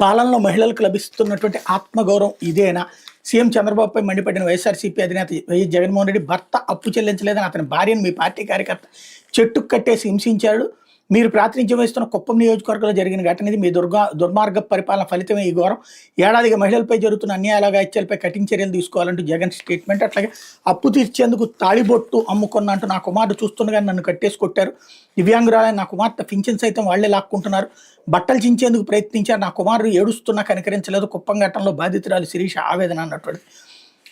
పాలనలో మహిళలకు లభిస్తున్నటువంటి ఆత్మగౌరవం ఇదేనా? సీఎం చంద్రబాబుపై మండిపడిన వైఎస్ఆర్సీపీ అధినేత వైఎస్ జగన్మోహన్ రెడ్డి భర్త అప్పు చెల్లించలేదని అతని భార్యను మీ పార్టీ కార్యకర్త చెట్టుకు కట్టేసి హింసించాడు. మీరు ప్రాతినిధ్యం వహిస్తున్న కుప్పం నియోజకవర్గంలో జరిగిన ఘటన ఇది. మీ దుర్మార్గ పరిపాలన ఫలితమే ఈ ఘోరం. ఏడాదిగా మహిళలపై జరుగుతున్న అన్యాయాల వ్యాఖ్యలపై కఠిన చర్యలు తీసుకోవాలంటూ జగన్ స్టేట్మెంట్. అట్లాగే అప్పు తీర్చేందుకు తాళిబొట్టు అమ్ముకున్నా అంటూ నా కుమారుడు చూస్తుండగా నన్ను కట్టేసి కొట్టారు. దివ్యాంగురాలైన నా కుమార్తె పింఛన్ సైతం వాళ్లే లాక్కుంటున్నారు. బట్టలు చించేందుకు ప్రయత్నించారు. నా కుమారుడు ఏడుస్తున్నా కనికరించలేదు. కుప్పం ఘటనలో బాధితురాలు శిరీష ఆవేదన అన్నటువంటి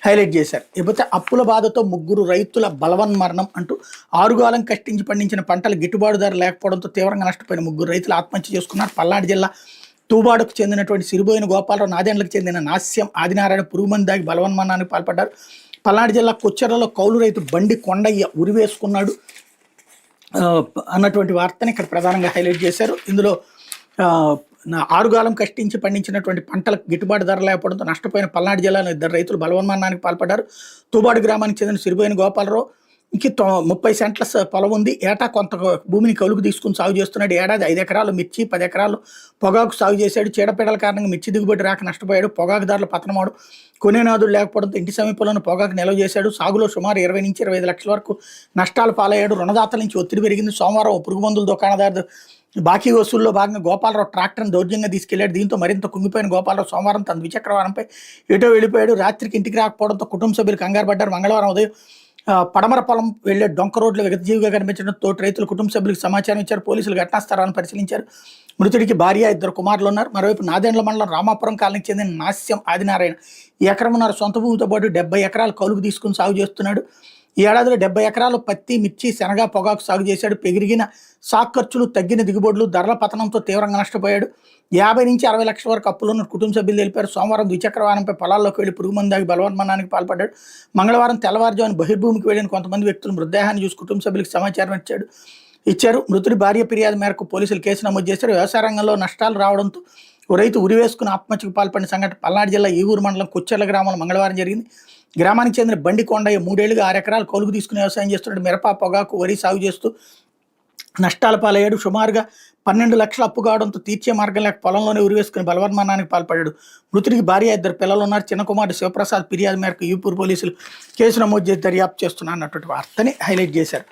హైలైట్ చేశారు. ఇకపోతే అప్పుల బాధతో 3 రైతుల బలవన్మరణం అంటూ ఆరుగాలం కష్టించి పండించిన పంటలు గిట్టుబాటు ధర లేకపోవడంతో తీవ్రంగా నష్టపోయిన 3 రైతులు ఆత్మహత్య చేసుకున్నారు. పల్నాడు జిల్లా తూబాడుకు చెందినటువంటి సిరిబోయిన గోపాలరావు, నాదెండ్లకు చెందిన నాస్యం ఆదినారాయణ పురుగుమంది దాగి బలవన్మరణానికి పాల్పడ్డారు. పల్నాడు జిల్లా కొచ్చెరలో కౌలు రైతు బండి కొండయ్య ఉరివేసుకున్నాడు అన్నటువంటి వార్తని ఇక్కడ ప్రధానంగా హైలైట్ చేశారు. ఇందులో ఆరుగాలం కష్టించి పండించినటువంటి పంటలకు గిట్టుబాటు ధర లేకపోవడంతో నష్టపోయిన పల్నాడు జిల్లాలో 2 రైతులు బలవన్మరణానికి పాల్పడ్డారు. తూబాడు గ్రామానికి చెందిన సిరిబోయిన గోపాలరావు 30 సెంట్ల పొలం ఉంది. ఏటా కొంత భూమిని కౌలుకు తీసుకుని సాగు చేస్తున్నాడు. ఏడాది 5 ఎకరాలు మిర్చి, 10 ఎకరాలు పొగాకు సాగు చేశాడు. చీడపీడల కారణంగా మిర్చి దిగుబడి రాక నష్టపోయాడు. పొగాకు ధరలు పతనమాడు. కొనేనాదులు లేకపోవడంతో ఇంటి సమీపంలోని పొగాకు నిల్వ చేశాడు. సాగులో సుమారు 20 నుంచి 25 లక్షల వరకు నష్టాలు పాలయ్యాడు. రుణదాతల నుంచి ఒత్తిడి పెరిగింది. సోమవారం పురుగు మందుల దుకాణదారు బాకీ వసూల్లో భాగంగా గోపాలరావు ట్రాక్టర్ను దౌర్జంగా తీసుకెళ్లాడు. దీంతో మరింత కుంగిపోయిన గోపాలరావు సోమవారం తన ద్విచక్ర వాహనంపై ఎటో వెళ్ళిపోయాడు. రాత్రికి ఇంటికి రాకపోవడంతో కుటుంబ సభ్యులు కంగారు పడ్డారు. మంగళవారం ఉదయం పడమర పొలం వెళ్లే డొంక రోడ్లు విగతజీవిగా కనిపించడం తోటి రైతులు కుటుంబ సభ్యులకు సమాచారం ఇచ్చారు. పోలీసులు ఘటనా స్థలాన్ని పరిశీలించారు. మృతుడికి భార్య, 2 కుమారులు ఉన్నారు. మరోవైపు నాదెండ్ల మండలం రామాపురం కాలనీకి చెందిన నాస్యం ఆదినారాయణ ఎకరమున్నర సొంత భూమితో పాటు 70 ఎకరాలు కౌలుకు తీసుకుని సాగు చేస్తున్నాడు. ఈ ఏడాదిలో 70 ఎకరాలు పత్తి, మిర్చి, శనగ, పొగాకు సాగు చేశాడు. పెరిగిన సాగు ఖర్చులు, తగ్గిన దిగుబడులు, ధరల పతనంతో తీవ్రంగా నష్టపోయాడు. 50 నుంచి 60 లక్షల వరకు అప్పులున్న కుటుంబ సభ్యులు తెలిపారు. సోమవారం ద్విచక్ర వాహనంపై పొలాల్లోకి వెళ్లి పురుగుమంది దాగి బలవన్మరణానికి పాల్పడ్డాడు. మంగళవారం తెల్లవారుజామున బహిర్భూమికి వెళ్లిన కొంతమంది వ్యక్తులు మృతదేహాన్ని చూసి కుటుంబ సభ్యులకు సమాచారం ఇచ్చారు. మృతుడి భార్య ఫిర్యాదు మేరకు పోలీసులు కేసు నమోదు చేశారు. వ్యవసాయ రంగంలో నష్టాలు రావడంతో ఓ రైతు ఉరివేసుకుని ఆత్మహత్యకు పాల్పడిన సంఘటన పల్నాడు జిల్లా ఈవూరు మండలం కొచ్చెర్ల గ్రామంలో మంగళవారం జరిగింది. గ్రామానికి చెందిన బండి కొండయ్య 3 ఏళ్లుగా 6 ఎకరాలు కౌలుకు తీసుకుని వ్యవసాయం చేస్తున్నాడు. మిరప, పొగాకు, వరి సాగు చేస్తూ నష్టాల పాలయ్యాడు. సుమారుగా 12 లక్షల అప్పు కావడంతో తీర్చే మార్గం లేక పొలంలోనే ఉరివేసుకుని బలవన్మరణానికి పాల్పడ్డాడు. మృతుడికి భార్య, 2 పిల్లలు ఉన్నారు. చిన్న కుమారుడు శివప్రసాద్ ఫిర్యాదు మేరకు ఈపూర్ పోలీసులు కేసు నమోదు చేసి దర్యాప్తు చేస్తున్నారు అన్నటువంటి వార్తని హైలైట్ చేశారు.